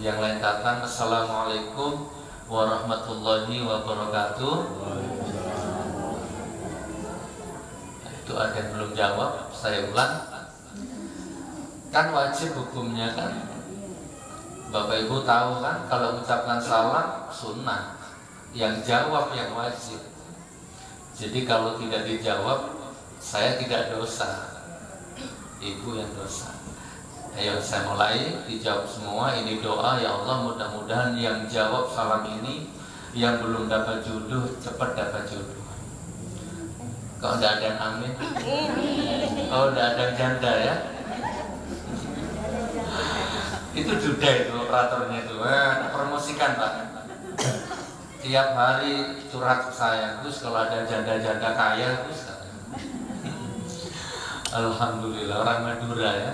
yang lain datang, assalamualaikum warahmatullahi wabarakatuh. Itu ada yang belum jawab, saya ulang. Kan wajib hukumnya kan, Bapak Ibu tahu kan, kalau mengucapkan salam sunnah, yang jawab yang wajib. Jadi kalau tidak dijawab, saya tidak dosa, Ibu yang dosa. Ayo saya mulai, dijawab semua. Ini doa, ya Allah mudah-mudahan yang jawab salam ini, yang belum dapat jodoh cepat dapat jodoh. Kok tidak ada yang amin? Oh, tidak ada yang janda ya? Itu duda itu operatornya itu. Promosikan Pak. Tiap hari curhat ke saya, Gus kalau ada janda-janda kaya, Gus. Alhamdulillah, orang Madura ya.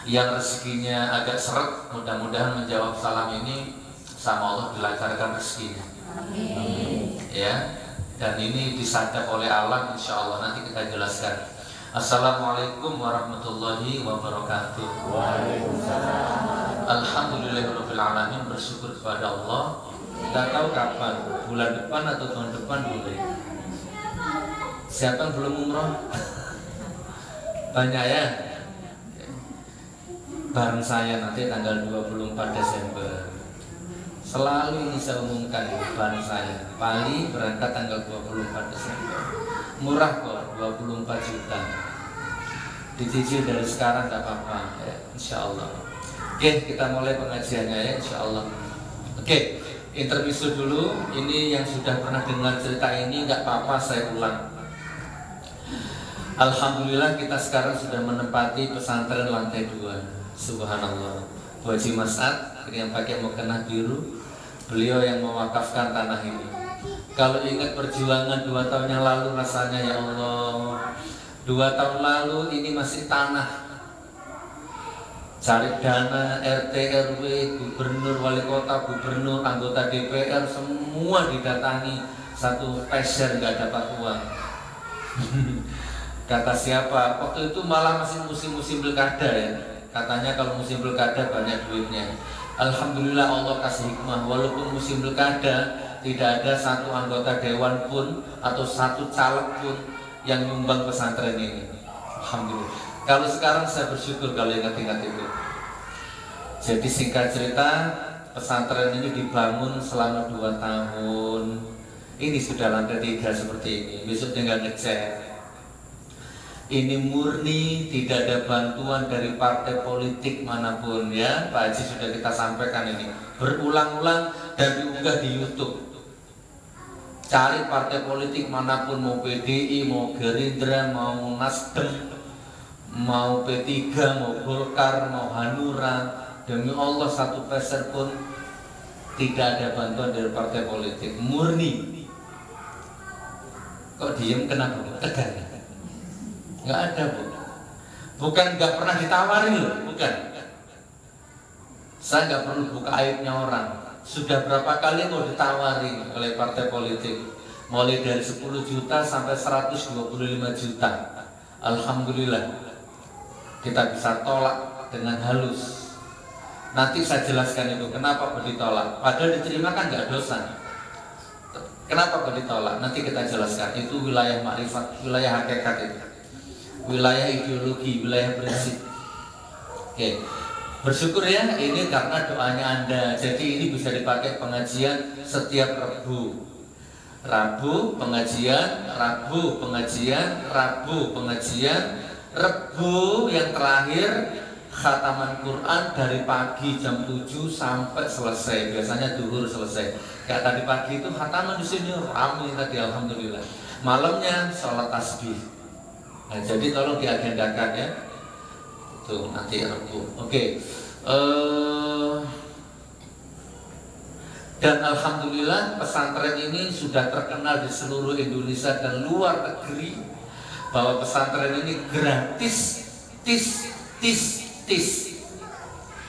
Yang rezekinya agak seret, mudah-mudahan menjawab salam ini sama Allah dilancarkan rezekinya. Amin. Ya. Dan ini disadap oleh Allah, insya Allah nanti kita jelaskan. Assalamualaikum warahmatullahi wabarakatuh. Waalaikumsalam. Alhamdulillahirabbil alamin, bersyukur kepada Allah. Tidak tahu kapan, bulan depan atau tahun depan boleh. Siapa yang belum umroh? Banyak ya. Bareng saya nanti tanggal 24 Desember. Selalu ini saya umumkan bareng saya. Bali berangkat tanggal 24 Desember. Murah kok, 24 juta. Dicicil dari sekarang tak apa-apa ya, insya Allah. Oke, kita mulai pengajiannya ya, insya Allah. Oke, intermezzo dulu. Ini yang sudah pernah dengar cerita ini nggak apa-apa, saya ulang. Alhamdulillah kita sekarang sudah menempati pesantren lantai 2. Subhanallah. Bu Haji Mas'ad yang pakai mukena biru, beliau yang mewakafkan tanah ini. Kalau ingat perjuangan 2 tahun yang lalu, rasanya ya Allah, 2 tahun lalu ini masih tanah. Cari dana RT, RW, gubernur, wali kota, gubernur, anggota DPR, semua didatangi. Satu peser nggak dapat uang. Kata siapa? Waktu itu malah masih musim-musim pilkada ya. Katanya kalau musim pilkada banyak duitnya. Alhamdulillah Allah kasih hikmah. Walaupun musim pilkada tidak ada satu anggota dewan pun atau satu caleg pun yang nyumbang pesantren ini. Alhamdulillah. Kalau sekarang saya bersyukur kalau ingat-ingat itu. Jadi singkat cerita, pesantren ini dibangun selama 2 tahun. Ini sudah lantai 3 seperti ini. Besok tinggal ngecek. Ini murni tidak ada bantuan dari partai politik manapun ya. Pak Haji sudah kita sampaikan ini berulang-ulang dan diunggah di YouTube. Cari partai politik manapun, mau PDI, mau Gerindra, mau Nasdem, mau P3, mau Golkar, mau Hanura, demi Allah satu peser pun tidak ada bantuan dari partai politik. Murni. Kok diem, kenapa? Tegang. Nggak ada Bu. Bukan nggak pernah ditawarin loh, bukan. Saya nggak perlu buka aibnya orang. Sudah berapa kali mau ditawari oleh partai politik, mulai dari 10 juta sampai 125 juta. Alhamdulillah kita bisa tolak dengan halus. Nanti saya jelaskan itu kenapa ditolak. Padahal diterima kan nggak dosa. Kenapa ditolak? Nanti kita jelaskan. Itu wilayah makrifat, wilayah hakikat itu. Wilayah ideologi, wilayah prinsip. Oke, bersyukur ya ini karena doanya Anda. Jadi ini bisa dipakai pengajian setiap Rabu. Rabu pengajian, Rabu pengajian, Rabu pengajian, Rabu yang terakhir khataman Quran dari pagi jam 7 sampai selesai. Biasanya zuhur selesai. Kayak tadi pagi itu khataman di sini ramai tadi alhamdulillah. Malamnya sholat tasbih. Nah, jadi tolong diagendakan ya. Tuh nanti Rabu. Oke. Dan alhamdulillah pesantren ini sudah terkenal di seluruh Indonesia dan luar negeri bahwa pesantren ini gratis, tis.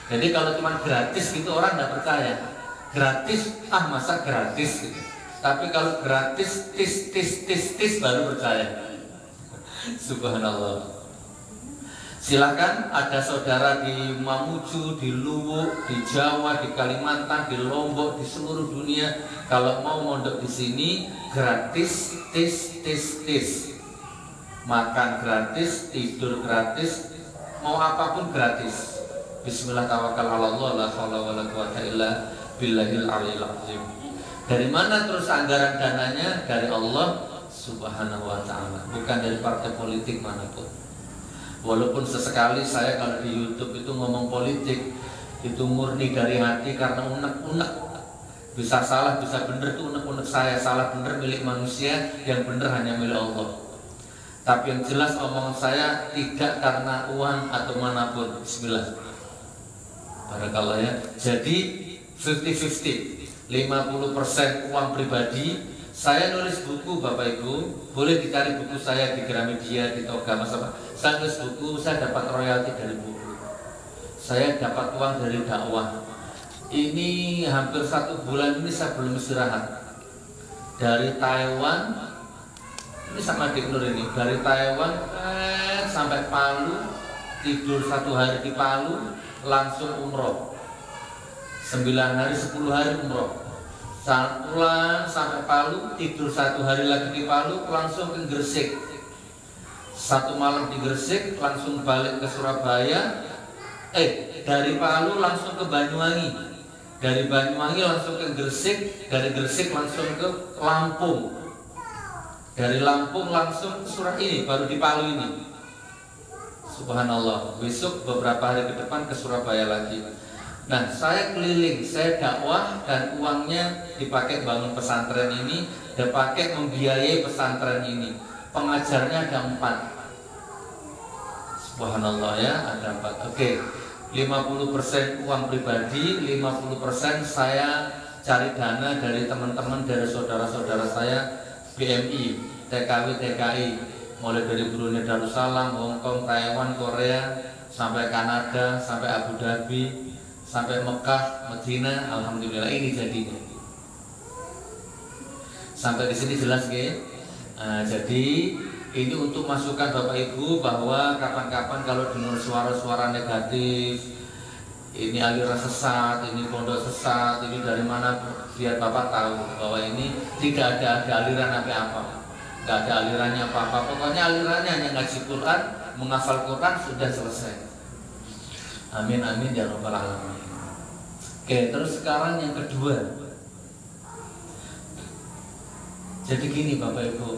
Jadi kalau cuma gratis gitu orang nggak percaya. Gratis, masa gratis gitu. Tapi kalau gratis, tis baru percaya. Subhanallah. Silakan, ada saudara di Mamuju, di Luwuk, di Jawa, di Kalimantan, di Lombok, di seluruh dunia. Kalau mau mondok di sini gratis, tis. Makan gratis, tidur gratis, mau apapun gratis. Bismillah tawakal ala Allah, la haula wala quwata illa billahil aliyil azim. Dari mana terus anggaran dananya? Dari Allah Subhanahu wa taala, bukan dari partai politik manapun. Walaupun sesekali saya kalau di YouTube itu ngomong politik, itu murni dari hati karena unek-unek. Bisa salah, bisa benar, itu unek-unek saya. Salah benar milik manusia, yang benar hanya milik Allah. Tapi yang jelas omongan saya tidak karena uang atau manapun. Bismillah. Barakallah ya. Jadi 50-50, 50% uang pribadi. Saya nulis buku Bapak Ibu, boleh dicari buku saya di Gramedia, di Toga, apa. Saya nulis buku, saya dapat royalti dari buku. Saya dapat uang dari dakwah. Ini hampir 1 bulan ini saya belum istirahat. Dari Taiwan, ini sama Dik Nur ini, dari Taiwan sampai Palu, tidur 1 hari di Palu, langsung umroh. 9 hari, 10 hari umroh. Saat pulang sampai Palu, tidur 1 hari lagi di Palu, langsung ke Gresik. 1 malam di Gresik, langsung balik ke Surabaya. Dari Palu langsung ke Banyuwangi. Dari Banyuwangi langsung ke Gresik. Dari Gresik langsung ke Lampung. Dari Lampung langsung ke ini, baru di Palu ini. Subhanallah. Besok beberapa hari ke depan ke Surabaya lagi. Nah, saya keliling, saya dakwah dan uangnya dipakai bangun pesantren ini, dipakai membiayai pesantren ini. Pengajarnya ada 4. Subhanallah ya, ada 4. Oke, 50% uang pribadi, 50% saya cari dana dari teman-teman, dari saudara-saudara saya BMI, TKW, TKI, mulai dari Brunei Darussalam, Hong Kong, Taiwan, Korea, sampai Kanada, sampai Abu Dhabi, sampai Mekah, Medina. Alhamdulillah ini jadinya. Sampai di sini jelas nggih? Jadi ini untuk masukan Bapak Ibu bahwa kapan-kapan kalau dengar suara-suara negatif, ini aliran sesat, ini pondok sesat, ini dari mana, biar Bapak tahu bahwa ini tidak ada aliran apa-apa, nggak ada alirannya apa-apa. Pokoknya alirannya hanya ngaji Quran, menghafal Quran, sudah selesai. Amin amin ya rabbal alamin. Oke, terus sekarang yang kedua. Jadi gini Bapak Ibu,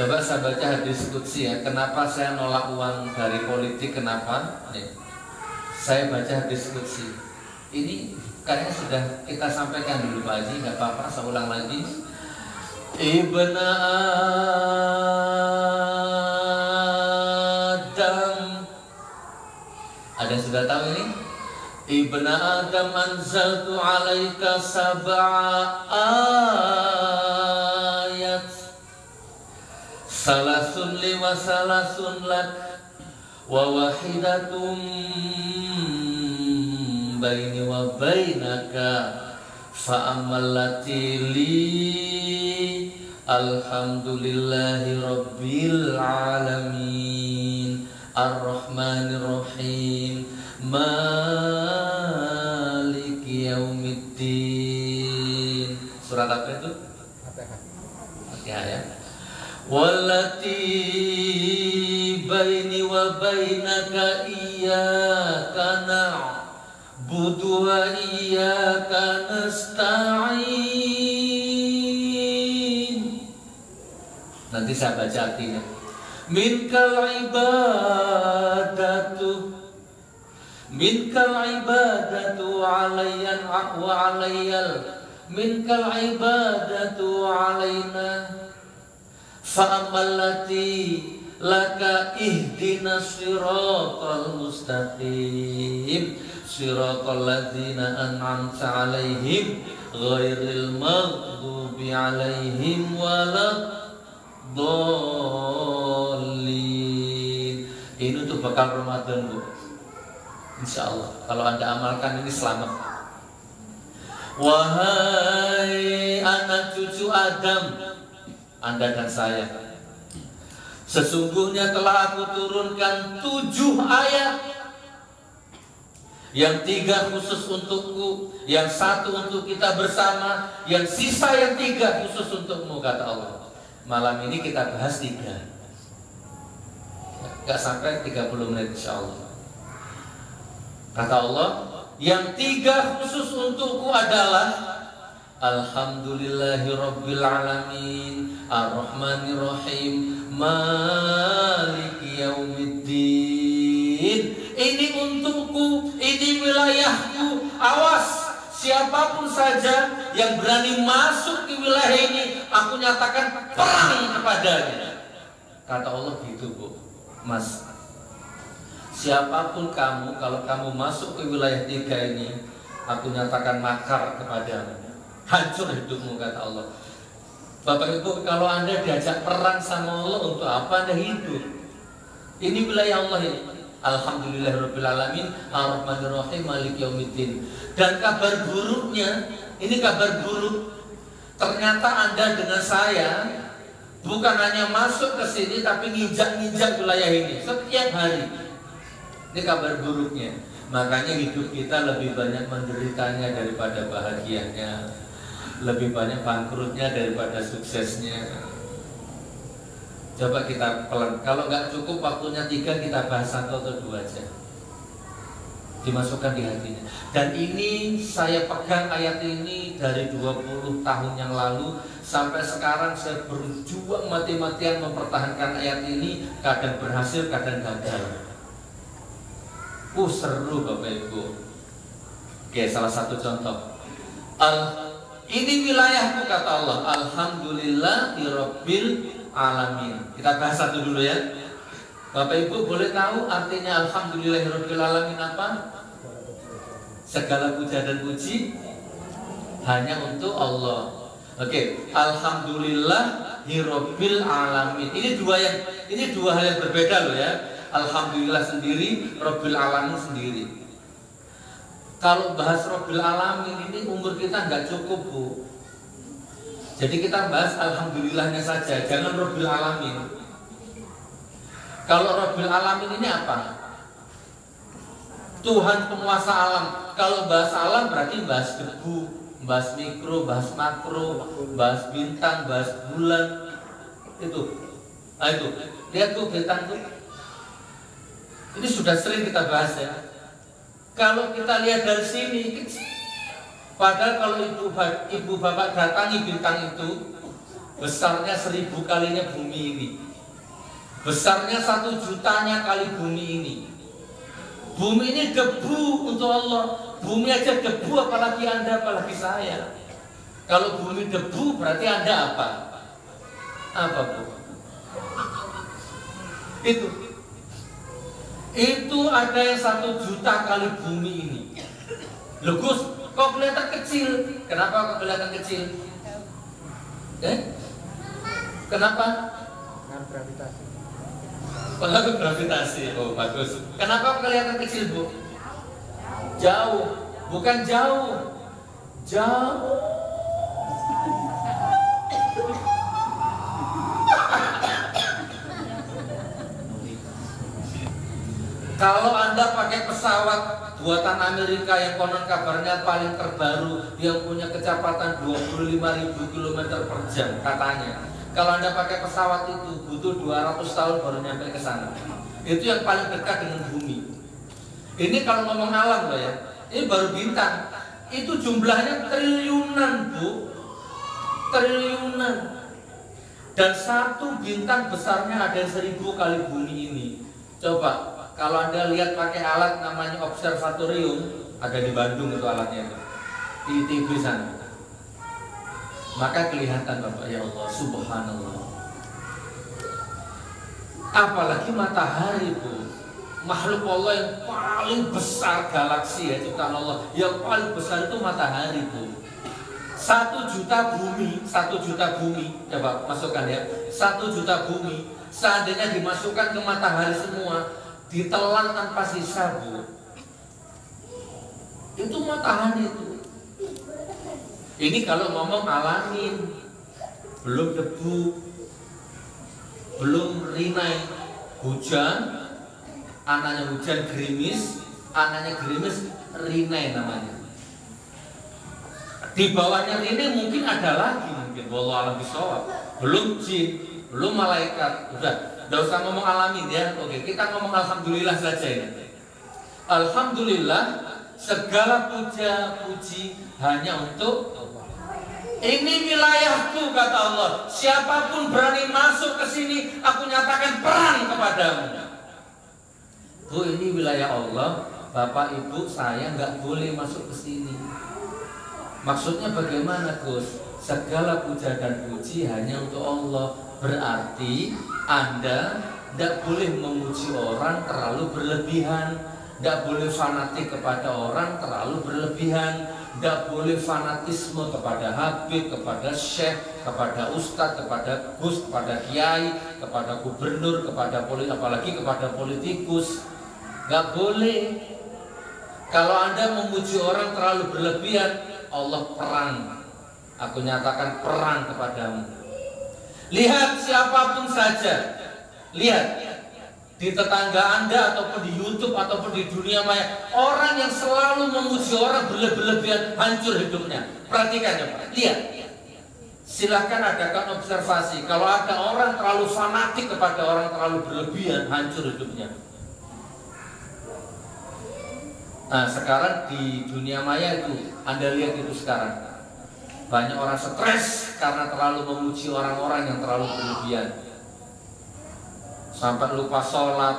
coba saya baca hadis qudsi ya. Kenapa saya nolak uang dari politik? Kenapa? Nih, saya baca hadis qudsi. Ini kayaknya sudah kita sampaikan dulu Pak Haji, nggak apa-apa, saya ulang lagi. Ibnu Adam, ada yang sudah tahu ini? Ibnu Adam anzaltu alaika sab'a ayat, salasun li wa salasun lak, wa wahidatum baini wa bainaka, fa amallati li alhamdulillahi rabbil alamin ar-rahmanir rahim maliki yaumiddin. Surat apa itu? Fatihah ya. Wallati baini wa bainaka iyyaka na'budu wa iyyaka nasta'in. Nanti saya baca artinya. Minkal ibadatu alayyan wa alayyal, minkal ibadatu alayna, fa'amallati laka ihdina siratal mustaqim, siratal ladzina an'amta alaihim ghairil maghdubi alaihim waladdallin. Ini untuk bekal Ramadan Bu, insya Allah. Kalau Anda amalkan ini selamat. Wahai anak cucu Adam, Anda dan saya, Sesungguhnya telah aku turunkan 7 ayat, yang 3 khusus untukku, yang 1 untuk kita bersama, yang sisa yang 3 khusus untukmu, kata Allah. Malam ini kita bahas 3, gak sampai 30 menit insya Allah. Kata Allah, yang 3 khusus untukku adalah Alhamdulillahirabbil alamin, Ar-Rahmanir-Rahim, Maliki Yaumiddin. Ini untukku, ini wilayahku. Awas, siapapun saja yang berani masuk ke wilayah ini, aku nyatakan perang kepadanya. Kata Allah gitu, Bu. Mas, siapapun kamu, kalau kamu masuk ke wilayah 3 ini, aku nyatakan makar kepadamu. Hancur hidupmu, kata Allah. Bapak Ibu, kalau Anda diajak perang sama Allah, untuk apa Anda hidup? Ini wilayah Allah ini. Alhamdulillahirabbil alamin, Ar-Rahmanir-Rahim, Maliki Yaumiddin. Dan kabar buruknya, ini kabar buruk. Ternyata Anda dengan saya bukan hanya masuk ke sini, tapi nginjak-nginjak wilayah ini setiap hari. Ini kabar buruknya. Makanya hidup kita lebih banyak menderitanya daripada bahagianya, lebih banyak bangkrutnya daripada suksesnya. Coba kita pelan. Kalau nggak cukup waktunya 3, kita bahas 1 atau 2 aja. Dimasukkan di hatinya. Dan ini saya pegang ayat ini dari 20 tahun yang lalu sampai sekarang. Saya berjuang mati-matian mempertahankan ayat ini. Kadang berhasil, kadang gagal. Seru Bapak Ibu. Oke, salah satu contoh. Ini wilayahku, kata Allah. Alhamdulillahirabbil alamin. Kita bahas 1 dulu ya. Bapak Ibu boleh tahu artinya Alhamdulillahirabbil alamin apa? Segala puja dan puji hanya untuk Allah. Oke, Alhamdulillahirabbil alamin. Ini dua hal yang berbeda loh ya. Alhamdulillah sendiri, Rabbil alamin sendiri. Kalau bahas Rabbil alamin ini umur kita nggak cukup, Bu. Jadi kita bahas Alhamdulillahnya saja, jangan Rabbil alamin. Kalau Rabbil alamin ini apa? Tuhan penguasa alam. Kalau bahas alam berarti bahas debu, bahas mikro, bahas makro, bahas bintang, bahas bulan. Itu. Nah itu. Lihat tuh bintang tuh. Ini sudah sering kita bahas ya. Kalau kita lihat dari sini kecil. Padahal kalau ibu bapak datangi bintang itu, besarnya 1000 kalinya bumi ini, besarnya 1 jutanya kali bumi ini. Bumi ini debu untuk Allah. Bumi aja debu, apalagi Anda, apalagi saya. Kalau bumi debu berarti Anda apa? Apa, Bu? Itu ada yang 1 juta kali bumi ini. Loh Gus, kok kelihatan kecil? Kenapa kok kelihatan kecil? Kenapa? Pengaruh gravitasi. Pengaruh gravitasi. Oh bagus. Kenapa kelihatan kecil, Bu? Jauh. Bukan jauh. Jauh. Kalau Anda pakai pesawat buatan Amerika yang konon kabarnya paling terbaru, yang punya kecepatan 25.000 km per jam katanya. Kalau Anda pakai pesawat itu butuh 200 tahun baru nyampe ke sana. Itu yang paling dekat dengan bumi. Ini kalau ngomong alam loh ya. Ini baru bintang. Itu jumlahnya triliunan, Bu. Triliunan. Dan 1 bintang besarnya ada 1000 kali bumi ini. Coba kalau Anda lihat pakai alat namanya observatorium, ada di Bandung itu alatnya, di ITB sana. Maka kelihatan Bapak, ya Allah, subhanallah. Apalagi matahari, Bu. Makhluk Allah yang paling besar galaksi ya, ciptaan Allah. Yang paling besar itu matahari, Bu. 1 juta bumi, 1 juta bumi, coba masukkan ya. 1 juta bumi, seandainya dimasukkan ke matahari semua, ditelan tanpa sisa, Bu. Itu matahari itu. Ini kalau ngomong alamin, belum debu. belum rinai, hujan, anaknya hujan gerimis, anaknya gerimis rinai namanya. Di bawahnya rinai mungkin ada lagi, mungkin wallahu a'lam bishawab. Belum jin, belum malaikat. Udah, enggak usah ngomong alamin ya. Oke, kita ngomong alhamdulillah saja ya. Alhamdulillah, segala puja puji hanya untuk Allah. Ini wilayahku kata Allah. Siapapun berani masuk ke sini, aku nyatakan perang kepadamu. Bu, ini wilayah Allah. Bapak ibu saya nggak boleh masuk ke sini. Maksudnya bagaimana, Gus? Segala puja dan puji hanya untuk Allah. Berarti Anda tidak boleh memuji orang terlalu berlebihan, tidak boleh fanatik kepada orang terlalu berlebihan, tidak boleh fanatisme kepada habib, kepada syekh, kepada ustadz, kepada gus, kepada kiai, kepada gubernur, kepada apalagi kepada politikus. Nggak boleh. Kalau Anda memuji orang terlalu berlebihan, Allah perang. Aku nyatakan perang kepadamu. Lihat siapapun saja. Lihat di tetangga Anda ataupun di YouTube ataupun di dunia maya, orang yang selalu memuji orang berlebihan, hancur hidupnya. Perhatikan ya Pak. Lihat. Silahkan adakan observasi. Kalau ada orang terlalu fanatik kepada orang terlalu berlebihan, hancur hidupnya. Nah sekarang di dunia maya itu Anda lihat itu sekarang banyak orang stres karena terlalu memuji orang-orang yang terlalu berlebihan, sampai lupa sholat.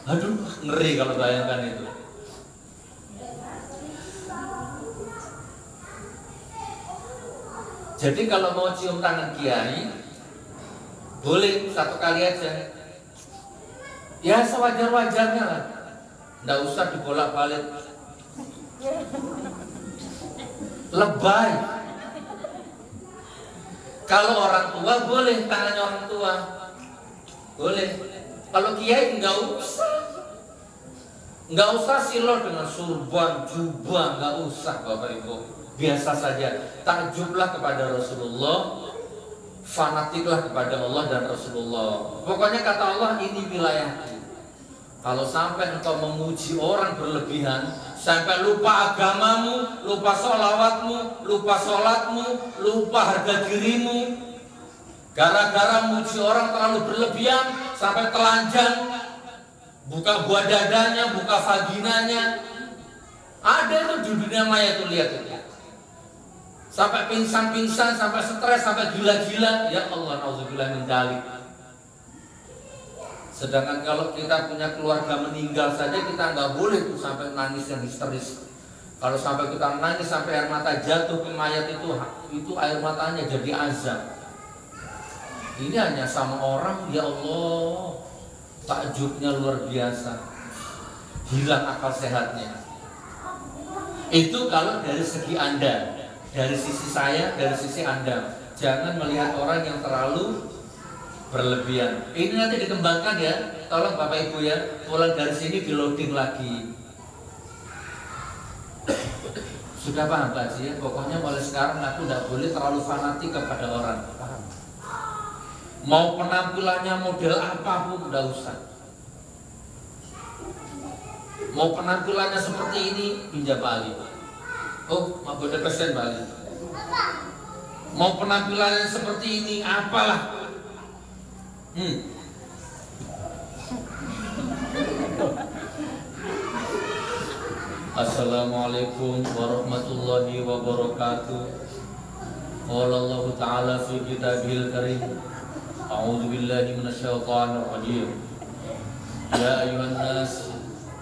Aduh ngeri kalau bayangkan itu. Jadi kalau mau cium tangan kiai boleh satu kali aja, ya sewajar-wajarnya lah. Nggak usah dibolak-balik. Lebay. Kalau orang tua boleh tangannya orang tua, boleh. Kalau kiai nggak usah silau dengan surban, jubah, nggak usah Bapak Ibu. Biasa saja. Takjublah kepada Rasulullah, fanatiklah kepada Allah dan Rasulullah. Pokoknya kata Allah, ini wilayahku. Kalau sampai engkau memuji orang berlebihan, sampai lupa agamamu, lupa sholawatmu, lupa sholatmu, lupa harga dirimu, gara-gara muji orang terlalu berlebihan, sampai telanjang, buka buah dadanya, buka vaginanya. Ada itu di dunia maya itu, lihat itu. Sampai pingsan-pingsan, sampai stres, sampai gila-gila. Ya Allah, nauzubillah min dzalik. Sedangkan kalau kita punya keluarga meninggal saja, kita nggak boleh tuh sampai nangis yang histeris. Kalau sampai kita nangis sampai air mata jatuh ke mayat itu air matanya jadi azab. Ini hanya sama orang, ya Allah, takjubnya luar biasa, hilang akal sehatnya. Itu kalau dari segi Anda, dari sisi saya, dari sisi Anda. Jangan melihat orang yang terlalu berlebihan. Ini nanti dikembangkan ya. Tolong Bapak Ibu ya, pulang dari sini di loading lagi. Sudah paham Pak Haji ya? Pokoknya mulai sekarang aku tidak boleh terlalu fanatik kepada orang. Paham? Mau penampilannya model apapun tidak usah. Mau penampilannya seperti ini, pinjam Pak Ali. Oh, mau boleh pesen Pak Ali. Mau penampilannya seperti ini, apalah. Assalamualaikum warahmatullahi wabarakatuh. Qala Allah Ta'ala fi kitabihil karim. A'udzu billahi minasyaitonir rajim. Ya ayyuhan nas,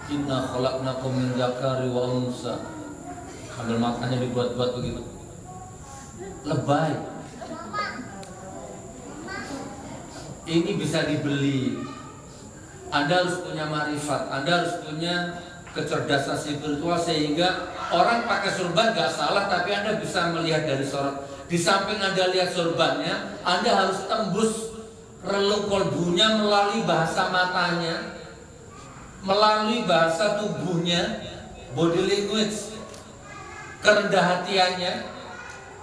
inna khalaqnakum min dzakari wa unsa. Ambil maknanya dibuat-buat begitu. Lebay. Ini bisa dibeli. Anda harus punya marifat, Anda harus punya kecerdasan spiritual sehingga orang pakai surban gak salah, tapi Anda bisa melihat dari sorot. Di samping Anda lihat surbannya, Anda harus tembus relung kolbunya melalui bahasa matanya, melalui bahasa tubuhnya, body language, kerendah hatiannya.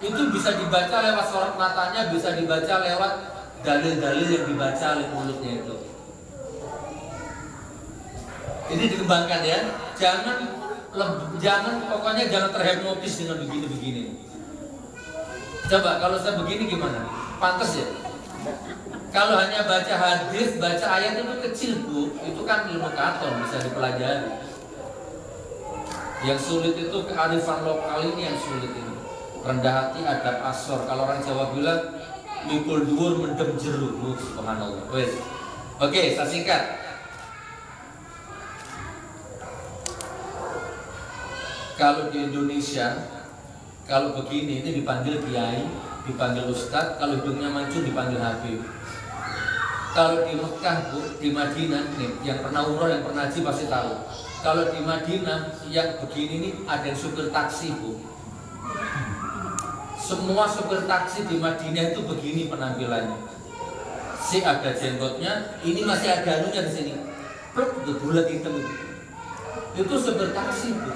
Itu bisa dibaca lewat sorot matanya, bisa dibaca lewat dalil-dalil yang dibaca oleh mulutnya itu. Ini dikembangkan ya. Jangan pokoknya jangan terhipnotis dengan begini-begini. Coba kalau saya begini gimana? Pantas ya? Kalau hanya baca hadis, baca ayat itu kecil Bu, itu kan ilmu katon bisa dipelajari. Yang sulit itu kearifan lokal ini yang sulit ini. Rendah hati, adab asor. Kalau orang Jawa bilang mikul dhuwur mendem jero. Subhanallah. Wes. Oke, saya singkat. Kalau di Indonesia, kalau begini ini dipanggil kiai, dipanggil ustadz, kalau hidungnya mancung dipanggil habib. Kalau di Mekah Bu, di Madinah nih, yang pernah umroh, yang pernah haji pasti tahu. Kalau di Madinah yang begini nih ada yang supir taksi Bu. Semua supir taksi di Madinah itu begini penampilannya. Si ada jenggotnya, ini masih ada anunya di sini. Pluk, itu bulat hitam itu. Itu supir taksi Bu.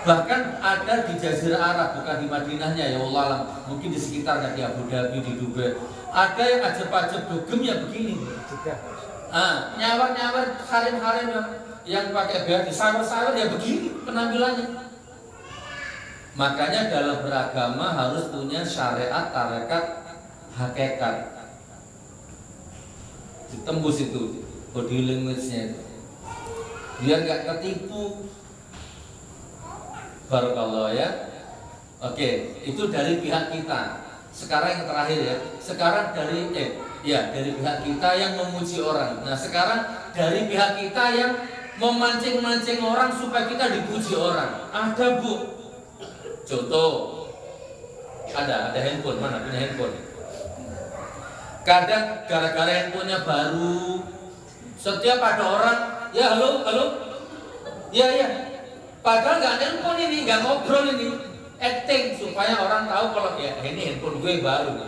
Bahkan ada di Jazirah Arab, bukan di Madinahnya ya Allah alam, mungkin di sekitarnya di Abu Dhabi, di Dubai. Ada yang ajab-ajab dugem ya begini. Nyawar-nyawar harim-harim yang pakai baju sawer-sawer ya begini penampilannya. Makanya dalam beragama harus punya syariat, tarekat, hakikat. Ditembus itu body language-nya itu. Biar gak ketipu. Barakallah ya. Oke, itu dari pihak kita. Sekarang yang terakhir ya. Sekarang dari pihak kita yang memuji orang. Nah, sekarang dari pihak kita yang memancing-mancing orang supaya kita dipuji orang. Ada Bu. Contoh. Ada handphone, mana punya handphone? Kadang gara-gara handphonenya baru, setiap ada orang, ya halo. Ya. Padahal nggak nelpon ini, nggak ngobrol ini, acting supaya orang tahu kalau ya ini handphone gue baru.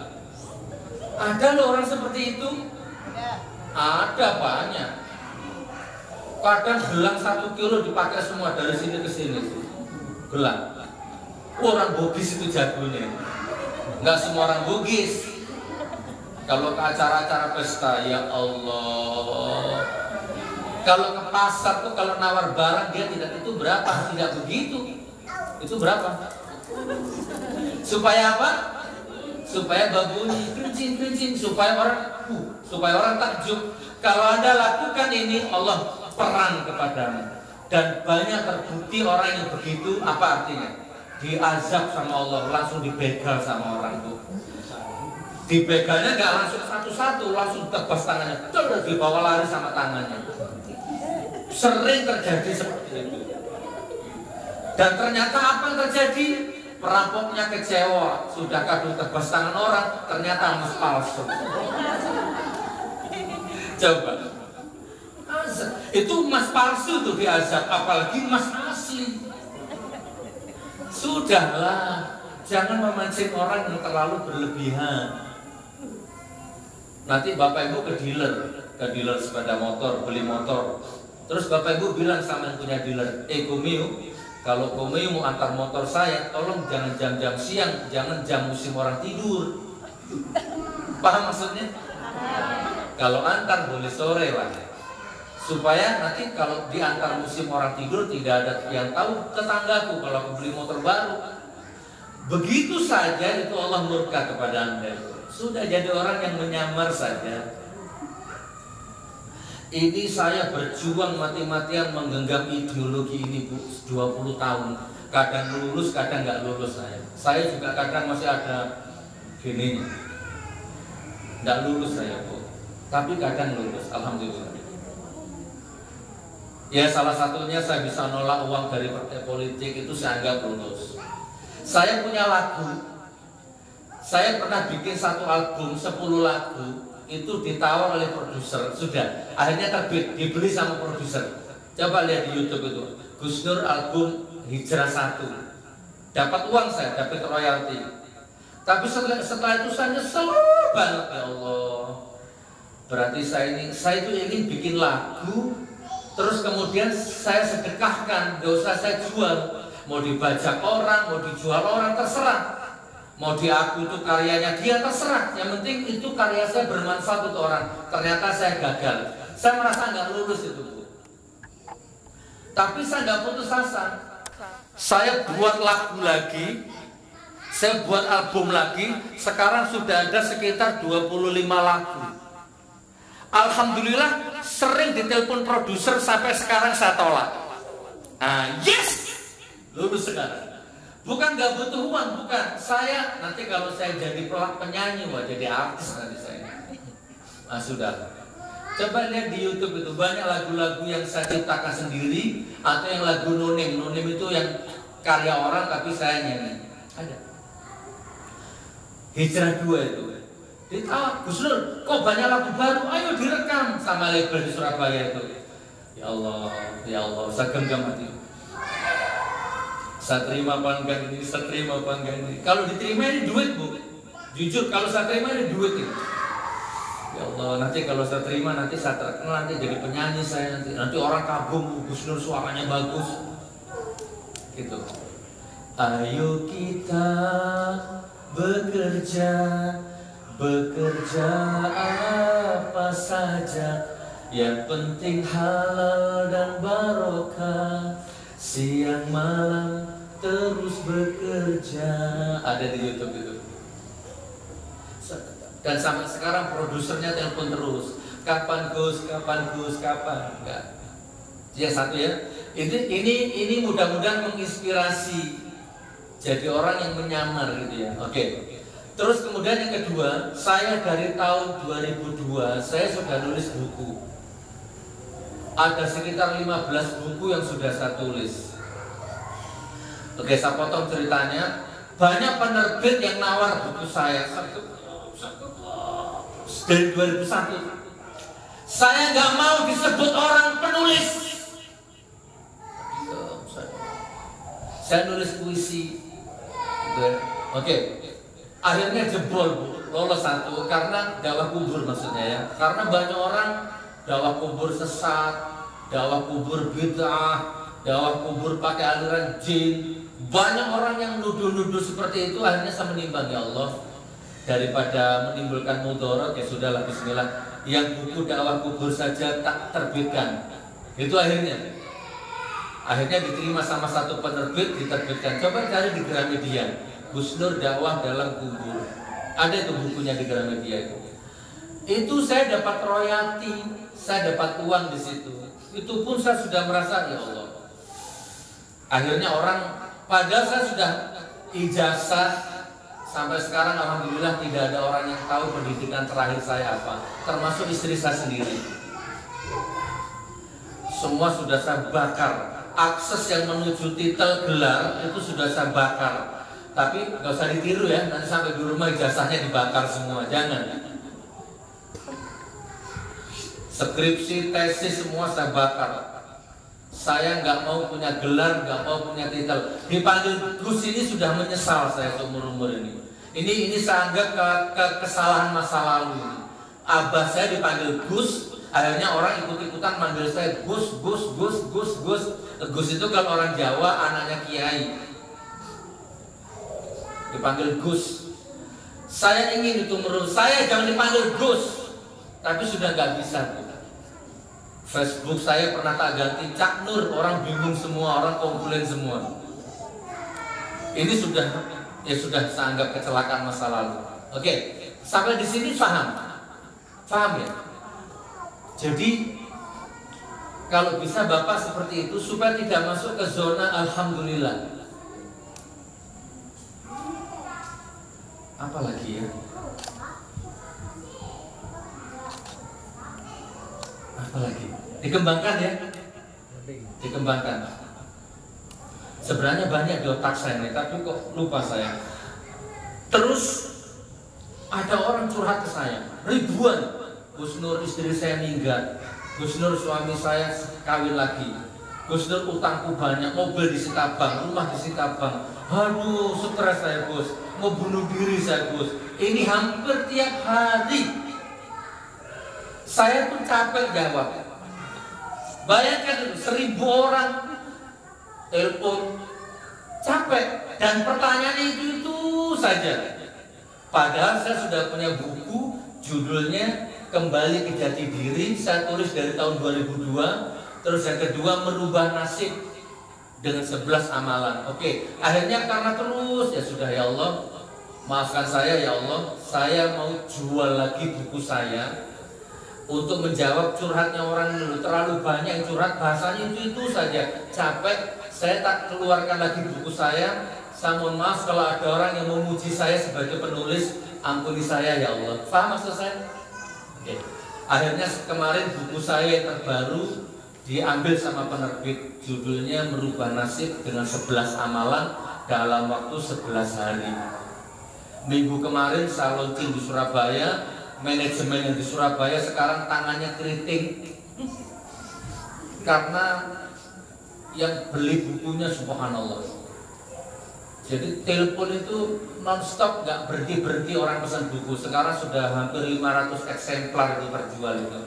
Ada loh orang seperti itu. Ada banyak. Kadang gelang 1 kilo dipakai semua dari sini ke sini. Gelang. Orang bugis itu jagonya. Nggak semua orang bugis. Kalau ke acara-acara pesta, ya Allah. Kalau ke pasar tuh kalau nawar barang dia tidak itu berapa, tidak begitu. Itu berapa? Supaya apa? Supaya babunyi kencing, supaya orang takjub. Kalau Anda lakukan ini, Allah perang kepadamu. Dan banyak terbukti orang yang begitu, apa artinya? Diazab sama Allah, langsung dibegal sama orang itu. Dibegalnya nggak langsung satu-satu, langsung tebas tangannya, terus dibawa lari sama tangannya. Sering terjadi seperti itu. Dan ternyata apa yang terjadi? Perampoknya kecewa, sudah kadung tebas tangan orang, ternyata emas palsu. Coba. Itu emas palsu tuh diazab, apalagi emas asli. Sudahlah, jangan memancing orang yang terlalu berlebihan. Nanti Bapak Ibu ke dealer sepeda motor, beli motor. Terus Bapak Ibu bilang sama yang punya dealer, Komeo, kalau Komeo mau antar motor saya, tolong jangan jam-jam siang, jangan jam musim orang tidur. Paham maksudnya? Kalau antar boleh sore lah, supaya nanti kalau diantar musim orang tidur tidak ada yang tahu tetanggaku kalau aku beli motor baru. Begitu saja itu Allah murka kepada Anda. Sudah jadi orang yang menyamar saja. Ini saya berjuang mati-matian menggenggam ideologi ini Bu, 20 tahun. Kadang lulus, kadang nggak lulus saya. Saya juga kadang masih ada gini, nggak lulus saya Bu. Tapi kadang lulus, alhamdulillah. Ya salah satunya saya bisa nolak uang dari partai politik, itu saya anggap lulus. Saya punya lagu. Saya pernah bikin satu album 10 lagu. Itu ditawar oleh produser, sudah akhirnya terbit, dibeli sama produser. Coba lihat di YouTube itu, Gus Nur album Hijrah 1, dapat uang saya, dapat royalti. Tapi setelah itu saya nyesel banget, ya Allah. Berarti saya itu ingin bikin lagu, terus kemudian saya sedekahkan, gak usah saya jual. Mau dibajak orang, mau dijual orang, terserah. Mau diaku itu karyanya dia, terserah. Yang penting itu karya saya bermanfaat untuk orang. Ternyata saya gagal. Saya merasa nggak lulus itu, Bu. Tapi saya nggak putus asa. Saya buat lagu lagi, saya buat album lagi. Sekarang sudah ada sekitar 25 lagu. Alhamdulillah sering ditelepon produser, sampai sekarang saya tolak. Yes, lulus sekarang. Bukan nggak butuh uang, bukan. Saya nanti kalau saya jadi penyanyi, wah jadi artis nanti saya. Sudah. Coba lihat di YouTube itu banyak lagu-lagu yang saya ciptakan sendiri, atau yang lagu nonim. Nonim itu yang karya orang tapi saya nyanyi. Ada. Hijrah 2 itu. Ditawa, Gus Nur, kok banyak lagu baru? Ayo direkam sama label di Surabaya itu. Ya Allah, saya genggam hati. Saya terima apa enggak ini, saya terima apa enggak ini. Kalau diterima ini duit, Bu. Jujur, kalau saya terima ini duit ini. Ya Allah, nanti kalau saya terima, nanti saya terkenal, nanti jadi penyanyi saya nanti orang kagum, Gus Nur suaranya bagus. Gitu. Ayo kita bekerja apa saja, yang penting halal dan barokah. Siang malam terus bekerja. Ada di YouTube itu. Dan sampai sekarang produsernya telepon terus. Kapan Gus, kapan Gus, kapan? Enggak. Yang satu ya. Ini mudah-mudahan menginspirasi. Jadi orang yang menyamar gitu ya. Oke. Terus kemudian yang kedua, saya dari tahun 2002 saya sudah nulis buku. Ada sekitar 15 buku yang sudah saya tulis. Oke, saya potong ceritanya. Banyak penerbit yang nawar buku saya dari 2001. Saya nggak mau disebut orang penulis. Saya nulis puisi. Oke. Akhirnya jebol, Bu. Lolos satu karena dakwah kubur maksudnya ya. Karena banyak orang dakwah kubur sesat, dakwah kubur bid'ah, dakwah kubur pakai aliran jin. Banyak orang yang nuduh-nuduh seperti itu. Akhirnya saya menimbang, ya Allah, daripada menimbulkan mudarat, ya sudahlah, bismillah. Yang buku dakwah kubur saja tak terbitkan. Itu akhirnya diterima sama satu penerbit, diterbitkan. Coba cari di Gramedia, Gus Nur dakwah dalam kubur. Ada itu bukunya di Gramedia itu. Itu saya dapat royalti, saya dapat uang di situ. Itu pun saya sudah merasa, ya Allah. Akhirnya orang, padahal saya sudah ijazah, sampai sekarang alhamdulillah tidak ada orang yang tahu pendidikan terakhir saya apa, termasuk istri saya sendiri. Semua sudah saya bakar. Akses yang menuju titel gelar itu sudah saya bakar. Tapi nggak usah ditiru ya, nanti sampai di rumah ijazahnya dibakar semua, jangan. Skripsi, tesis semua saya bakar. Saya nggak mau punya gelar, nggak mau punya titel. Dipanggil Gus ini sudah menyesal saya seumur-umur ini. Ini saya anggap kesalahan masa lalu ini. Abah saya dipanggil Gus, akhirnya orang ikut-ikutan manggil saya Gus. Gus itu kalau orang Jawa anaknya kiai. Dipanggil Gus. Saya ingin itu menurut saya jangan dipanggil Gus, tapi sudah nggak bisa. Facebook saya pernah tak ganti Cak Nur, orang bingung semua, orang komplain semua. Ini sudah saya anggap kecelakaan masa lalu. Oke, sampai di sini paham ya. Jadi kalau bisa Bapak seperti itu supaya tidak masuk ke zona alhamdulillah. Apalagi ya? Apalagi? Dikembangkan ya? Dikembangkan. Sebenarnya banyak di otak saya nih, tapi kok lupa saya. Terus ada orang curhat ke saya, ribuan. Gus Nur istri saya meninggal, Gus Nur suami saya kawin lagi, Gus Nur utangku banyak, mobil disita bank, rumah disita bank. Aduh, stres saya Gus, mau bunuh diri saya Gus. Ini hampir tiap hari. Saya pun capek jawab. Bayangkan 1000 orang telepon, capek capek dan pertanyaannya itu saja. Padahal saya sudah punya buku judulnya Kembali ke Jati Diri, saya tulis dari tahun 2002. Terus yang kedua, Merubah Nasib dengan 11 amalan. Oke, akhirnya karena terus ya sudah, ya Allah, maafkan saya ya Allah, saya mau jual lagi buku saya untuk menjawab curhatnya orang dulu. Terlalu banyak yang curhat, bahasanya itu saja, capek. Saya tak keluarkan lagi buku saya. Saya mohon maaf kalau ada orang yang memuji saya sebagai penulis, ampuni saya ya Allah. Paham maksud saya? Oke. Akhirnya kemarin buku saya yang terbaru diambil sama penerbit, judulnya Merubah Nasib dengan 11 amalan dalam waktu 11 hari. Minggu kemarin saya launching di Surabaya. Manajemen yang di Surabaya sekarang tangannya keriting karena yang beli bukunya subhanallah. Jadi telepon itu non-stop, nggak berhenti orang pesan buku. Sekarang sudah hampir 500 eksemplar itu terjual itu.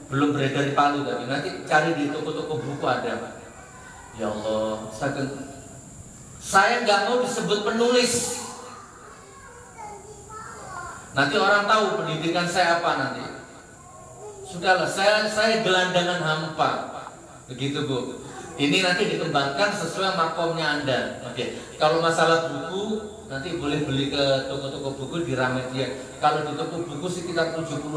Belum beredar di Palu, tapi nanti cari di toko-toko buku ada. Ya Allah, saya nggak mau disebut penulis. Nanti orang tahu pendidikan saya apa nanti. Sudahlah, saya gelandangan hampa. Begitu Bu. Ini nanti dikembangkan sesuai makomnya Anda. Oke. Kalau masalah buku, nanti boleh beli ke toko-toko buku di Ramedia. Kalau di toko buku sekitar 75.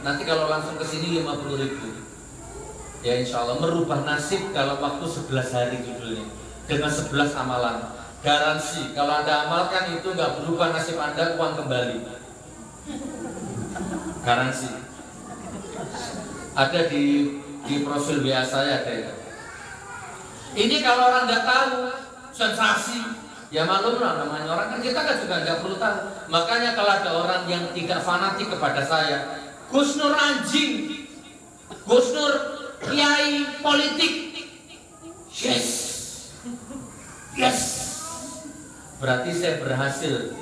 Nanti kalau langsung ke sini 50.000. Ya insya Allah, Merubah Nasib dalam waktu 11 hari judulnya. Dengan 11 amalan. Garansi, kalau Anda amalkan itu nggak berubah nasib Anda, uang kembali. Garansi. Ada di profil WA saya ada itu. Ini kalau orang nggak tahu, sensasi. Ya maklum lah, namanya orang kan, kita kan juga nggak perlu tahu. Makanya kalau ada orang yang tidak fanatik kepada saya, Gus Nur anjing, Gus Nur kiai politik, yes, berarti saya berhasil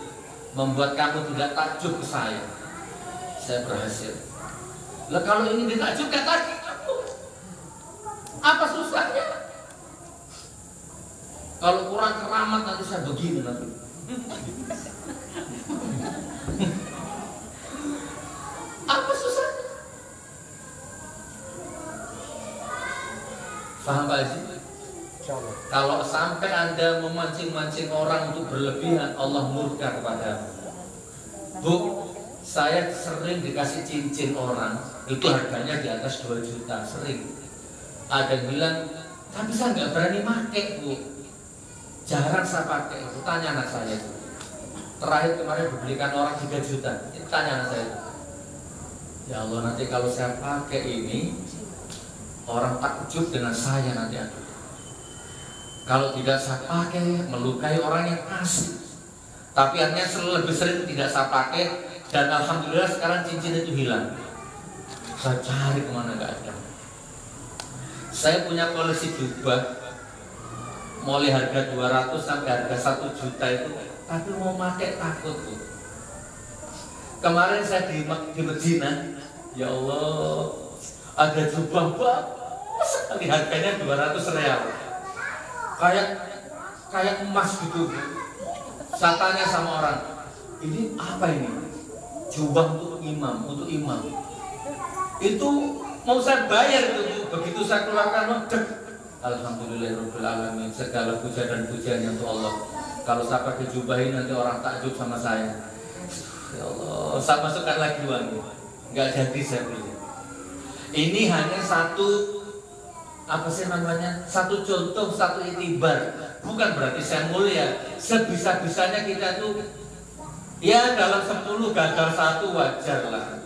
membuat kamu tidak takjub ke saya. Saya berhasil. Lah kalau ini ditakjub kayak tadi, apa susahnya? Kalau kurang keramat nanti saya begini nanti. Apa susahnya? Paham Pak Haji? Kalau sampai Anda memancing-mancing orang untuk berlebihan, Allah murka kepada Bu, saya sering dikasih cincin orang, itu harganya di atas 2 juta, sering. Ada yang bilang, tapi saya nggak berani pakai Bu. Jarang saya pakai, itu tanya anak saya itu. Terakhir kemarin dibelikan orang 3 juta, itu tanya anak saya itu. Ya Allah, nanti kalau saya pakai ini, orang takjub dengan saya nanti ada. Kalau tidak saya pakai, melukai orang yang kasih. Tapi artinya lebih sering tidak saya pakai. Dan alhamdulillah sekarang cincin itu hilang. Saya cari kemana nggak ada. Saya punya koleksi jubah, mulai harga 200 sampai harga 1 juta itu. Tapi mau pakai takut Bu. Kemarin saya di Medina, ya Allah, ada jubah bagus sekali, harganya 200 rial. Kayak emas gitu. Saya tanya sama orang, ini apa ini? Jubah untuk imam, Itu mau saya bayar itu. Begitu saya keluarkan, alhamdulillahirabbil alamin, segala puja dan pujian untuk Allah. Kalau saya pakai jubah ini nanti orang takjub sama saya. Ya Allah, saya masukkan lagi uangnya. Enggak jadi saya beli. Ini hanya satu contoh, satu itibar. Bukan berarti saya mulia. Sebisa-bisanya kita tuh, ya dalam 10 gagal 1 wajar lah.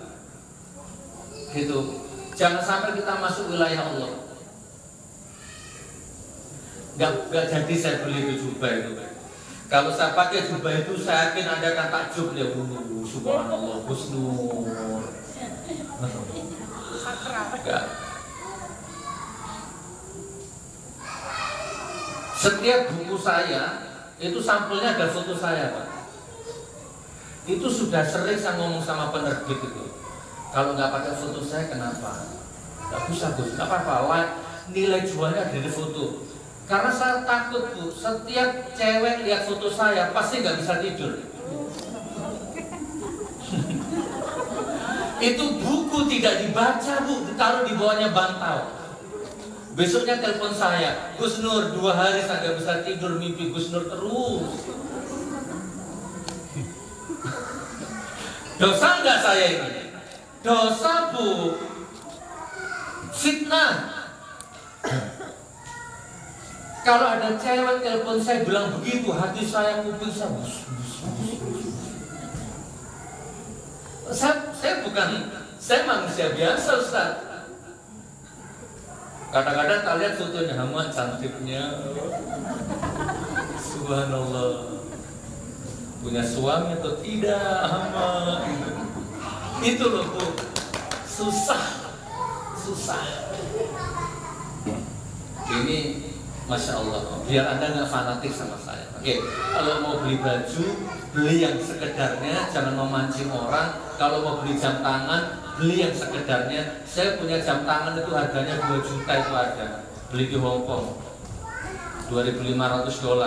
Gitu. Jangan sampai kita masuk wilayah Allah. Enggak jadi saya beli itu jubah itu. Kalau saya pakai jubah itu, saya yakin Anda akan takjub ya. Subhanallah, Gus Nur. Enggak. Setiap buku saya itu sampulnya ada foto saya Pak. Itu sudah sering saya ngomong sama penerbit itu. Kalau nggak pakai foto saya kenapa? Nggak bisa Gus, nggak apa-apa. Nilai jualnya dari foto. Karena saya takut Bu, setiap cewek lihat foto saya pasti nggak bisa tidur. Itu buku tidak dibaca Bu, ditaruh di bawahnya bantal. Besoknya telepon saya, Gus Nur 2 hari saya nggak bisa tidur, mimpi Gus Nur terus. Dosa nggak saya ini? Dosa Bu, fitnah. Kalau ada cewek telepon saya bilang begitu, hati saya, kuping saya bus. Saya manusia biasa Ustaz. Kadang-kadang kalian fotonya hama cantiknya, subhanallah. Punya suami atau tidak hama itu loh Bu, susah. Ini Masya Allah, biar Anda nggak fanatik sama saya. Oke, kalau mau beli baju, beli yang sekedarnya, jangan memancing orang. Kalau mau beli jam tangan, beli yang sekedarnya. Saya punya jam tangan itu harganya 2 juta itu ada. Beli di Hong Kong, $2.500.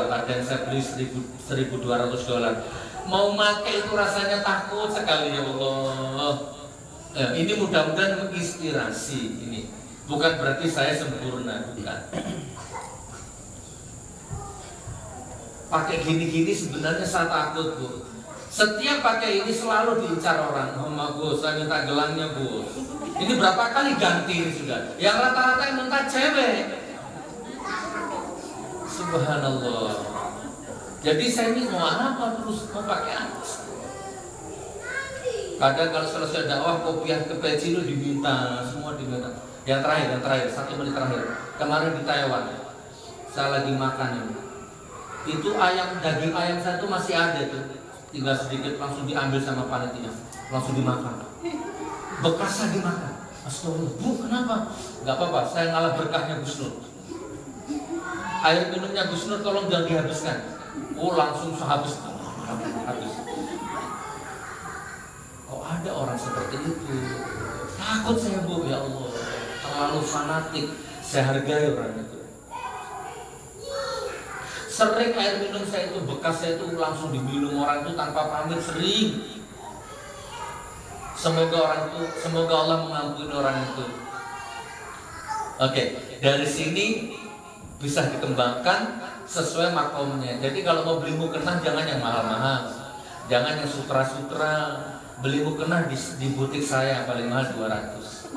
Ada yang saya beli $1.200. Mau pakai itu rasanya takut sekali ya Allah. Ini mudah-mudahan menginspirasi ini. Bukan berarti saya sempurna, bukan. Pakai gini-gini sebenarnya saya takut Bu. Setiap pakai ini selalu diincar orang. Sama Gus, saya minta gelangnya Gus. Ini berapa kali ganti ini sudah. Yang rata-rata yang minta cewek. Subhanallah. Jadi saya ini mau apa terus, mau pakai apa? Kadang kalau selesai dakwah kopiah ke peci itu diminta, semua diminta. Yang terakhir, 1 menit terakhir. Kemarin di Taiwan, saya lagi makan ini. Itu daging ayam saya itu masih ada tuh, tinggal sedikit langsung diambil sama panitia, langsung dimakan. Bekasnya dimakan. Astagfirullah, Bu kenapa? Gak apa-apa, saya ngalah berkahnya Gus Nur. Air minumnya Gus Nur tolong jangan dihabiskan. Oh langsung habis. Kok ada orang seperti itu? Takut saya Bu, ya Allah. Terlalu fanatik. Saya hargai orang itu. Sering air minum saya itu, bekas saya itu langsung diminum orang itu tanpa pamit, sering. Semoga Allah mengampuni orang itu. Oke, dari sini bisa dikembangkan sesuai makomnya. Jadi kalau mau beli mukena jangan yang mahal-mahal, jangan yang sutra-sutra. Beli mukena di butik saya paling mahal 200.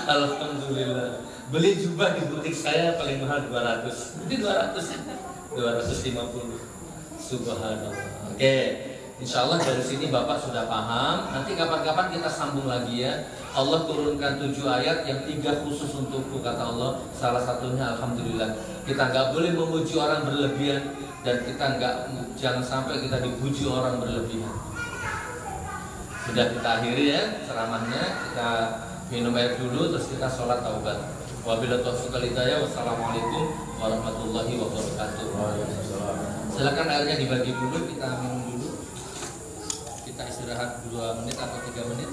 Alhamdulillah. Beli jubah di butik saya paling mahal 200. Ini 250. Subhanallah. Oke. Insya Allah dari sini Bapak sudah paham. Nanti kapan-kapan kita sambung lagi ya. Allah turunkan 7 ayat yang 3 khusus untukku kata Allah. Salah satunya alhamdulillah. Kita nggak boleh memuji orang berlebihan dan kita jangan sampai kita dipuji orang berlebihan. Sudah kita akhiri ya ceramahnya. Kita minum air dulu terus kita sholat taubat. Wabillahi taufiq wal hidayah. Wassalamualaikum warahmatullahi wabarakatuh. Silakan airnya dibagi dulu, kita minum dulu. Kita istirahat 2 menit atau 3 menit.